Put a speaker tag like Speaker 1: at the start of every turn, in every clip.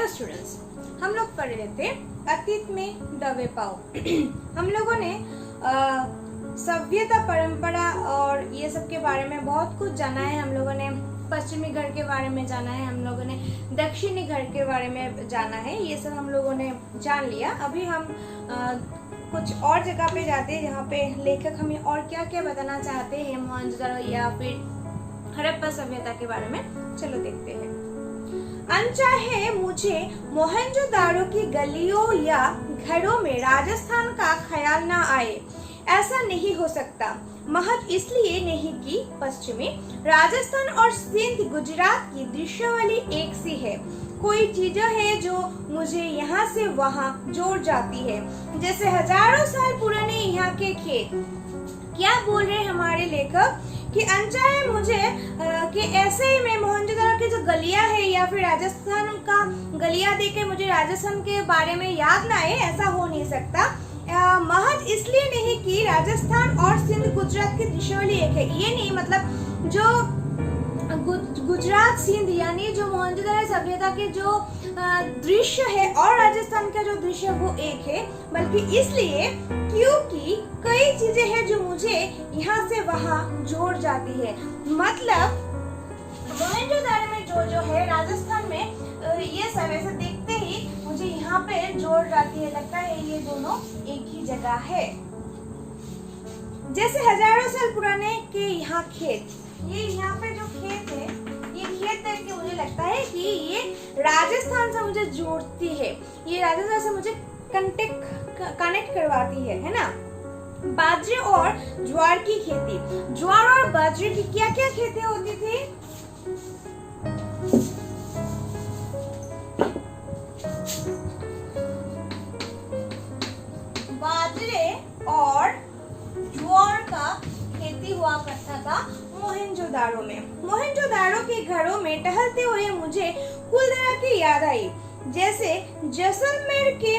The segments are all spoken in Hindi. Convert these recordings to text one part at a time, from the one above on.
Speaker 1: हेलो स्टूडेंट्स, हम लोग पढ़ रहे थे अतीत में दबे पाओ। हम लोगों ने सभ्यता, परंपरा और ये सब के बारे में बहुत कुछ जाना है। हम लोगों ने पश्चिमी घर के बारे में जाना है, हम लोगों ने दक्षिणी घर के बारे में जाना है। ये सब हम लोगों ने जान लिया। अभी हम कुछ और जगह पे जाते हैं जहाँ पे लेखक हमें और क्या क्या बताना चाहते हैं मोहनजोदड़ो या फिर हड़प्पा सभ्यता के बारे में। चलो देखते हैं। अनचाहे मुझे मोहनजोदारो की गलियों या घरों में राजस्थान का ख्याल न आए, ऐसा नहीं हो सकता। महज इसलिए नहीं कि पश्चिमी राजस्थान और सिंध, गुजरात की दृश्यावली एक सी है। कोई चीजें है जो मुझे यहाँ से वहाँ जोड़ जाती है, जैसे हजारों साल पुराने यहाँ के खेत। क्या बोल रहे हमारे लेखक कि अनचाहे मुझे कि ऐसे ही में मोहनजोदड़ो की जो गलियां है या फिर राजस्थान का गलियां देखे मुझे राजस्थान के बारे में याद ना आए, ऐसा हो नहीं सकता। महज इसलिए नहीं कि राजस्थान और सिंध, गुजरात की दृश्यावली एक है। ये नहीं मतलब जो गुजरात, सिंध यानी जो मोहनजोदड़ो सभ्यता के जो दृश्य है और राजस्थान का जो दृश्य वो एक है, बल्कि इसलिए क्योंकि कई चीजें हैं जो मुझे यहाँ से वहाँ जोड़ जाती है। मतलब मोहनजोदड़ो में जो है राजस्थान में ये सब ऐसे देखते ही मुझे यहाँ पे जोड़ जाती है, लगता है ये दोनों एक ही जगह है। जैसे हजारों साल पुराने के यहाँ खेत, ये यहाँ पे जो खेत है, ये खेत देख के मुझे लगता है कि ये राजस्थान से मुझे जोड़ती है, ये राजस्थान से मुझे कनेक्ट करवाती है ना। बाजरे और ज्वार की खेती, ज्वार और बाजरे की क्या क्या खेती होती थी? बाजरे और ज्वार का खेती हुआ करता था मोहनजोदारो में। मोहनजोदारो के घरों में टहलते हुए मुझे कुलधारा की याद आई। जैसे जैसलमेर के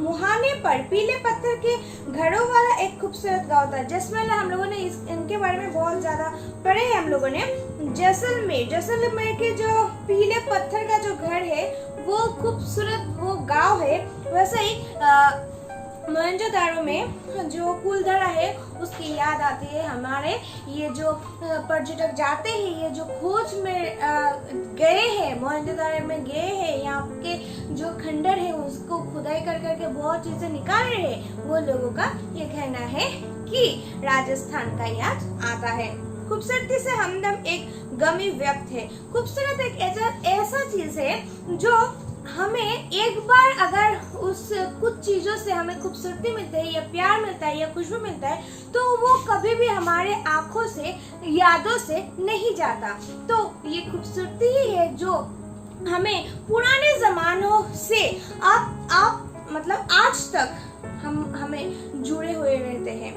Speaker 1: मुहाने पर पीले पत्थर के घरों वाला एक खूबसूरत गांव था। जैसलमेर हम लोगों ने इनके बारे में बहुत ज्यादा पढ़े हैं हम लोगों ने। जैसलमेर के जो पीले पत्थर का जो घर है वो खूबसूरत वो गांव है। वैसे ही मोहनजोदारो में जो कुलधारा है उसकी याद आती है हमारे। ये जो पर्यटक जाते हैं, ये जो खोज में गए हैं, मोहनजोदारो में गए हैं, यहाँ के जो खंडर है उसको खुदाई कर करके बहुत चीजें निकाल रहे हैं, वो लोगों का ये कहना है कि राजस्थान का याद आता है। खूबसूरती से हमदम एक गमी व्यक्त है। खूबसूरत एक ऐसा चीज है जो हमें एक बार अगर उस कुछ चीजों से हमें खूबसूरती मिलती है या प्यार मिलता है या खुशबू मिलता है तो वो कभी भी हमारे आंखों से, यादों से नहीं जाता। तो ये खूबसूरती ही है जो हमें पुराने जमानों से आप मतलब आज तक हमें जुड़े हुए रहते हैं।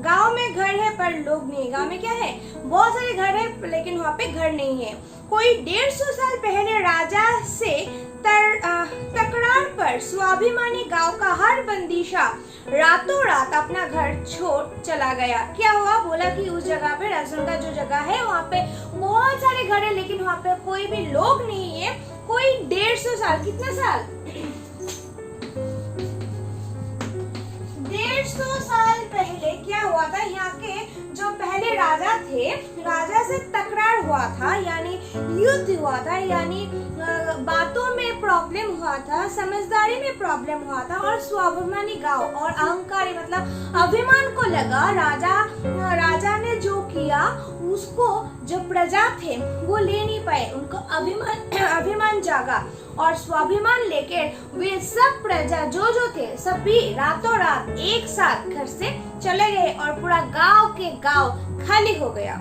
Speaker 1: गांव में घर है पर लोग नहीं। गांव में क्या है? बहुत सारे घर है लेकिन वहाँ पे घर नहीं है। कोई 150 साल पहले राजा से तकरार पर स्वाभिमानी गांव का हर बंदीशा रातों रात अपना घर छोड़ चला गया। क्या हुआ? बोला कि उस जगह पे, राजस्थान का जो जगह है वहाँ पे बहुत सारे घर है लेकिन वहाँ पे कोई भी लोग नहीं है। कोई 150 साल, कितना साल? 150 साल पहले क्या हुआ था? यहाँ के जो पहले राजा थे, राजा से तकरार हुआ था, यानी युद्ध हुआ था, यानी बातों में प्रॉब्लम हुआ था, समझदारी में प्रॉब्लम हुआ था और स्वाभिमानी गांव और अहंकारी मतलब अभिमान को लगा। राजा ने जो किया उसको जो प्रजा थे वो ले नहीं पाए, उनको अभिमान जागा और स्वाभिमान लेकर वे सब प्रजा जो थे सभी रातों रात एक साथ घर से चले गए और पूरा गांव के गांव खाली हो गया।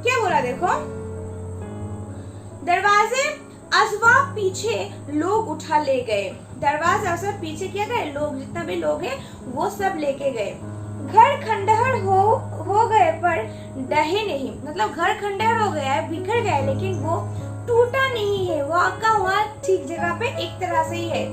Speaker 1: क्या बोला देखो? दरवाजे असबाब पीछे लोग उठा ले गए। दरवाजा सब पीछे क्या गए? लोग, जितना भी लोग हैं वो सब लेके गए। घर खंडहर हो गए पर डहे नहीं। मतलब घर खंडहर हो गया है, बिखर गया लेकिन वो टूटा नहीं है, वो आपका वहाँ ठीक जगह पे एक तरह से ही है।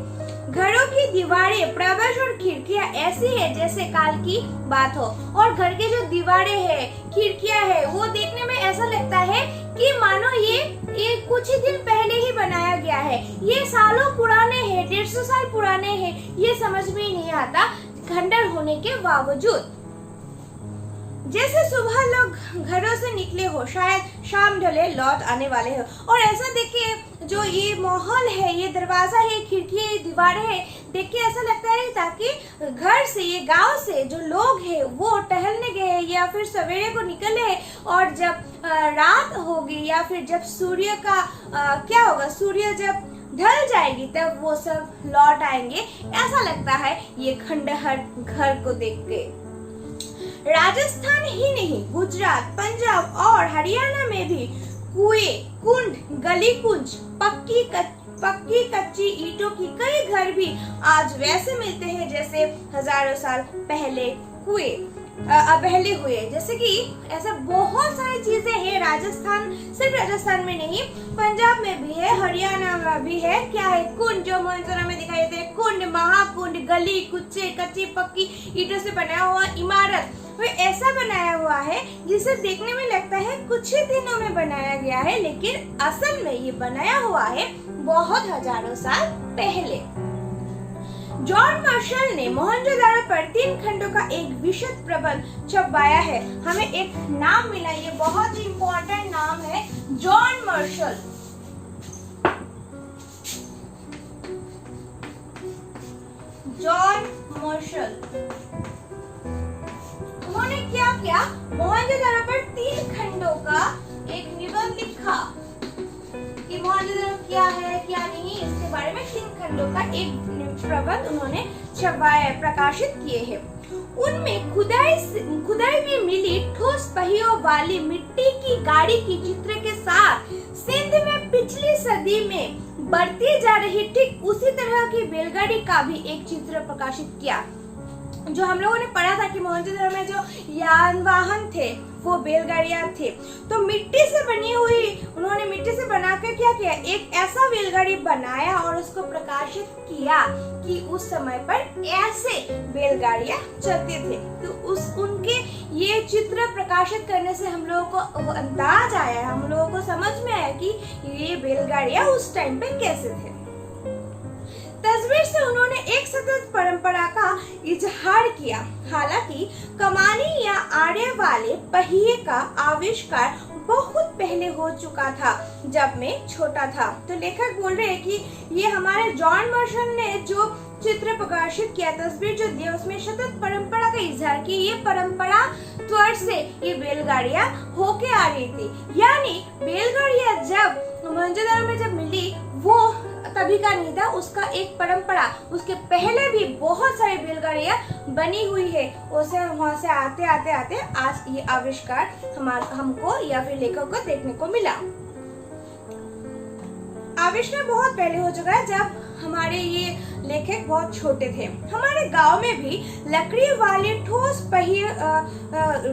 Speaker 1: घरों की दीवारें, प्रवेश और खिड़कियां ऐसी है जैसे काल की बात हो, और घर के जो दीवारें है, खिड़कियां है, वो देखने में ऐसा लगता है कि मानो ये कुछ ही दिन पहले ही बनाया गया है, ये सालों पुराने हैं, 150 साल पुराने हैं, ये समझ में ही नहीं आता खंडर होने के बावजूद। जैसे सुबह लोग घरों से निकले हो, शायद शाम ढले लौट आने वाले हो, और ऐसा देखिए जो ये माहौल है, ये दरवाजा है, खिड़की है, दीवारें है, देख के ऐसा लगता है ताकि घर से, ये गांव से जो लोग हैं वो टहलने गए या फिर सवेरे को निकले, और जब रात होगी या फिर जब सूर्य का क्या होगा, सूर्य जब ढल जाएगी तब वो सब लौट आएंगे, ऐसा लगता है ये खंडहर घर को देख के। राजस्थान ही नहीं, गुजरात, पंजाब और हरियाणा में भी कुएं, कुंड, गली कुंज, पक्की कच्ची ईंटों की कई घर भी आज वैसे मिलते हैं जैसे हजारों साल पहले पहले हुए। जैसे कि ऐसा बहुत सारी चीजें हैं राजस्थान, सिर्फ राजस्थान में नहीं, पंजाब में भी है, हरियाणा में भी है। क्या है? कुंड, जो मोहनजोदड़ो में दिखाई देते हैं, कुंड, महाकुंड, गली कुच्चे, कच्ची पक्की ईंटों से बनाया हुआ इमारत, वो ऐसा बनाया हुआ है जिसे देखने में लगता है कुछ ही दिनों में बनाया गया है, लेकिन असल में ये बनाया हुआ है बहुत हजारों साल पहले। जॉन मार्शल ने मोहनजोदड़ो पर 3 खंडों का एक विशद प्रबंध छपवाया है। हमें एक नाम मिला, ये बहुत ही इम्पोर्टेंट नाम है, जॉन मार्शल। जॉन मार्शल, उन्होंने क्या किया, मोहनजोदड़ो पर 3 खंडों का एक निबंध लिखा कि मोहनजोदड़ो क्या है क्या नहीं, इसके बारे में 3 खंडों का एक प्रबंध उन्होंने छपवाया, प्रकाशित किए हैं। उनमें खुदाई में मिली ठोस पहियों वाली मिट्टी की गाड़ी की चित्र के साथ सिंध में पिछली सदी में बढ़ती जा रही ठीक उसी तरह की बैलगाड़ी का भी एक चित्र प्रकाशित किया। जो हम लोगों ने पढ़ा था कि मोहनजोदड़ो में जो यान वाहन थे वो बैलगाड़ियां थे, तो मिट्टी से बनी हुई, उन्होंने मिट्टी से बनाकर क्या किया, एक ऐसा बैलगाड़ी बनाया और उसको प्रकाशित किया कि उस समय पर ऐसे बैलगाड़ियां चलते थे। तो उनके ये चित्र प्रकाशित करने से हम लोगों को अंदाज आया, हम लोगों को समझ में आया कि ये बैलगाड़ियां उस टाइम पे कैसे थे। तस्वीर से उन्होंने एक सतत परंपरा का इजहार किया। हालांकि कमानी या आड़े वाले पहिए का आविष्कार बहुत पहले हो चुका था, जब मैं छोटा था। तो लेखक बोल रहे हैं कि ये हमारे जॉन मार्शल ने जो चित्र प्रकाशित किया, तस्वीर जो दी, उसमें सतत परंपरा का इजहार किया। ये परंपरा त्वर से ये बैलगाड़ियां होके आ रही थी, यानी बैलगाड़ियां जब मोहनजोदड़ो में जब मिली वो तभी का नहीं था, उसका एक परंपरा, उसके पहले भी बहुत सारी बैलगाड़ियां बनी हुई है। उसे वहां से आते आते आते आज ये आविष्कार हमको या फिर लेखक को देखने को मिला। आविष्कार बहुत पहले हो चुका है, जब हमारे ये लेखक बहुत छोटे थे। हमारे गांव में भी लकड़ी वाले ठोस पहिए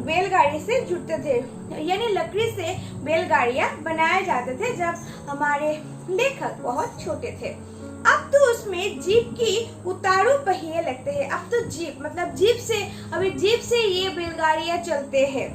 Speaker 1: बैलगाड़ी से जुड़ते थे, यानी लकड़ी से बैलगाड़ियां बनाए जाते थे जब हमारे लेखक बहुत छोटे थे। अब तो उसमें जीप की उतारू पहिए लगते हैं। अब तो जीप मतलब जीप से ये बैलगाड़ियां चलते हैं।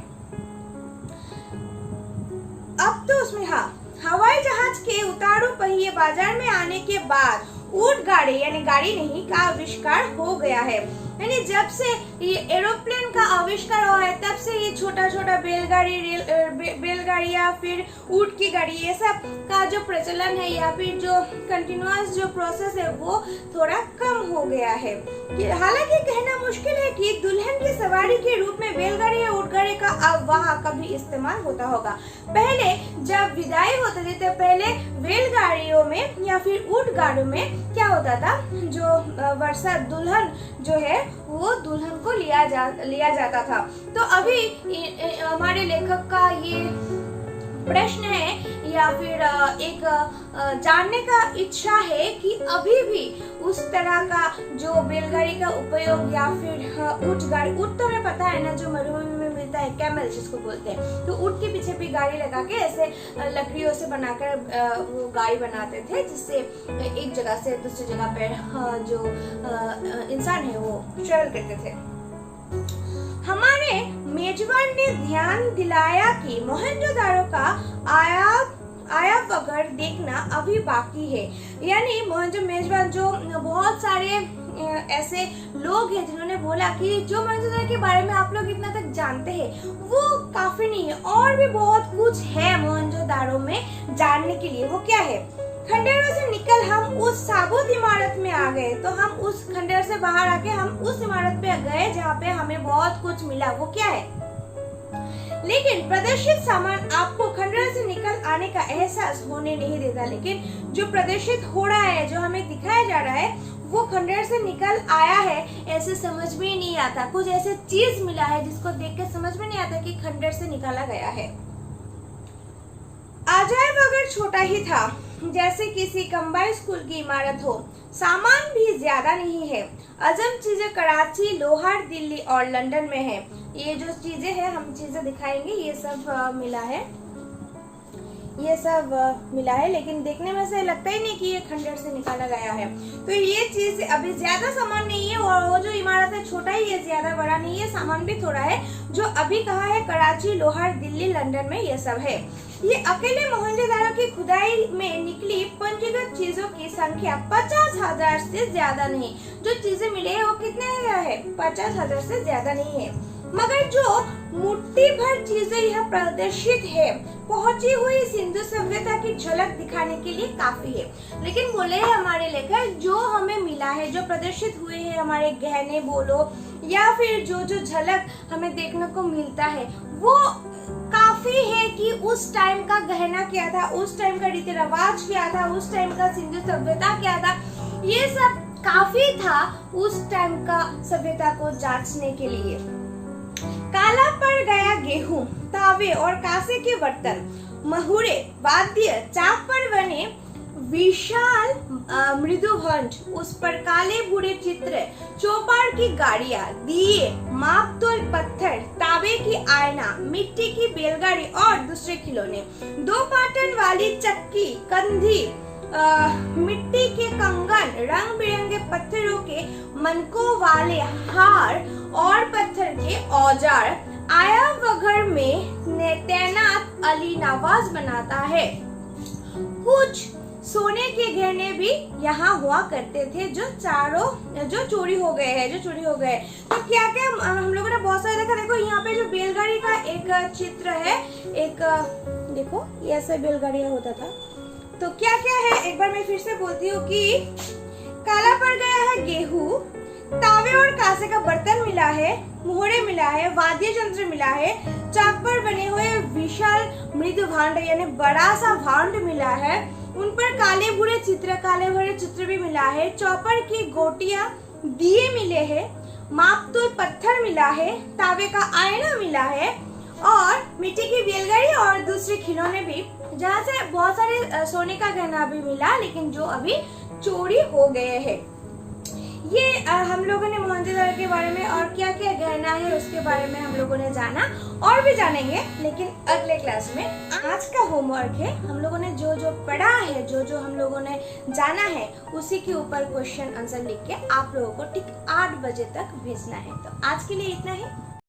Speaker 1: अब तो उसमें हवाई जहाज के उतारू पहिए बाजार में आने के बाद ऊंट गाड़ी यानी गाड़ी नहीं का आविष्कार हो गया है। यानी जब से ये एरोप्लेन का आविष्कार हुआ है तब से ये छोटा छोटा बैलगाड़ी या फिर ऊंट की गाड़ी ये सब का जो प्रचलन है या फिर जो कंटिन्यूअस जो प्रोसेस है वो थोड़ा कम हो गया है। हालांकि कहना मुश्किल है कि दुल्हन की सवारी के रूप में बैलगाड़ी या ऊंट गाड़ी का अब वहाँ कभी इस्तेमाल होता होगा। पहले जब विदाई होती थी तो पहले बैलगाड़ियों में या फिर ऊंट गाड़ियों में क्या होता था, जो वर्षा दुल्हन जो है वो दुल्हन को लिया जाता था। तो अभी हमारे लेखक का ये प्रश्न है या फिर एक जानने का इच्छा है कि अभी भी उस तरह का जो बैलगाड़ी का उपयोग या फिर ऊंट गाड़ी, ऊंट तो हमें पता है ना जो मरुभूमि में मिलता है, कैमल जिसको बोलते हैं, तो ऊंट के पीछे भी गाड़ी लगा के ऐसे लकड़ियों से बनाकर वो गाड़ी बनाते थे, जिससे एक जगह से दूसरी जगह पर जो इंसान है वो ट्रेवल करते थे। हमारे मेजबान ने ध्यान दिलाया कि मोहनजोदारो का आया वगैरह देखना अभी बाकी है। यानी मेजबान जो बहुत सारे ऐसे लोग हैं जिन्होंने बोला कि जो मोहनजोदारो के बारे में आप लोग इतना तक जानते हैं वो काफी नहीं है, और भी बहुत कुछ है मोहनजोदारो में जानने के लिए। वो क्या है? खंडहरों से निकल हम उस साबुत इमारत में आ गए। तो हम उस खंडहर से बाहर आके हम उस इमारत पे गए जहाँ पे हमें बहुत कुछ मिला। वो क्या है? लेकिन प्रदर्शित सामान आपको खंडहर से निकल आने का एहसास होने नहीं देता। लेकिन जो प्रदर्शित हो रहा है, जो हमें दिखाया जा रहा है, वो खंडहर से निकल आया है ऐसे समझ में ही नहीं आता। कुछ ऐसे चीज मिला है जिसको देख के समझ में नहीं आता कि खंडहर से निकाला गया है। अजायब अगर छोटा ही था, जैसे किसी कंबाइंड स्कूल की इमारत हो, सामान भी ज्यादा नहीं है। अजब चीजें कराची, लाहौर, दिल्ली और लंदन में है। ये जो चीजें हैं, हम चीजें दिखाएंगे, ये सब मिला है, ये सब मिला है, लेकिन देखने में से लगता ही नहीं कि ये खंडहर से निकाला गया है। तो ये चीज अभी ज्यादा सामान नहीं है, और वो जो इमारत है छोटा ही है, ज्यादा बड़ा नहीं है, सामान भी थोड़ा है। जो अभी कहा है कराची, लाहौर, दिल्ली, लंदन में ये सब है। ये अकेले मोहनजोदारो की खुदाई में निकली पंजीकृत चीजों की संख्या 50,000 से ज्यादा नहीं। जो चीजें मिले हैं वो कितने है? 50,000 से ज्यादा नहीं है। मगर जो मुट्ठी भर चीजें यह प्रदर्शित है, पहुंची हुई सिंधु सभ्यता की झलक दिखाने के लिए काफी है। लेकिन बोले है हमारे लेखक, जो हमें मिला है, जो प्रदर्शित हुए हैं, हमारे गहने बोलो या फिर जो जो झलक हमें देखने को मिलता है, वो काफी है कि उस टाइम का गहना क्या था, उस टाइम का रीति रिवाज क्या था, उस टाइम का सिंधु सभ्यता क्या था, ये सब काफी था उस टाइम का सभ्यता को जांचने के लिए। काला पड़ गया गेहूं, तावे और कांसे के बर्तन, महुरे, वाद्य, चाक पर बने विशाल मृदुभंज, उस पर काले भूरे चित्र, चौपाड़ की गाड़ियां, दिए, मापतोल पत्थर, तांबे की आयना, मिट्टी की बैलगाड़ी और दूसरे खिलौने, 2 पाटन वाली चक्की, कंधी, मिट्टी के कंगन, रंग बिरंगे पत्थरों के मनकों वाले हार और पत्थर के औजार। आया वगैरह में तैनात अली नवाज बनाता है। कुछ सोने के गहने भी यहाँ हुआ करते थे, जो चोरी हो गए हैं, तो क्या क्या हम लोगों ने बहुत सारे देखा। देखो यहाँ पे जो बैलगाड़ी का एक चित्र है, एक देखो ये ऐसे बैलगाड़ी होता था। तो क्या क्या है, एक बार मैं फिर से बोलती हूँ कि काला पड़ गया है गेहूं, तावे और कांसे का बर्तन मिला है, मोहरे मिला है, वाद्य यंत्र मिला है, चाक पर बने हुए विशाल मृदु भांड यानी बड़ा सा भांड मिला है, उन पर काले भूरे चित्र भी मिला है, चौपर की गोटियां, दिए मिले हैं, मापतोल पत्थर मिला है, तावे का आईना मिला है और मिट्टी की बैलगाड़ी और दूसरे खिलौने भी, जहाँ से बहुत सारे सोने का गहना भी मिला, लेकिन जो अभी चोरी हो गए हैं। ये हम लोगों ने मोहनजोदारो के बारे में और क्या क्या गहना है उसके बारे में हम लोगों ने जाना, और भी जानेंगे, लेकिन अगले क्लास में। आज का होमवर्क है, हम लोगों ने जो जो पढ़ा है, जो जो हम लोगों ने जाना है, उसी के ऊपर क्वेश्चन आंसर लिख के आप लोगों को ठीक 8 बजे तक भेजना है। तो आज के लिए इतना ही।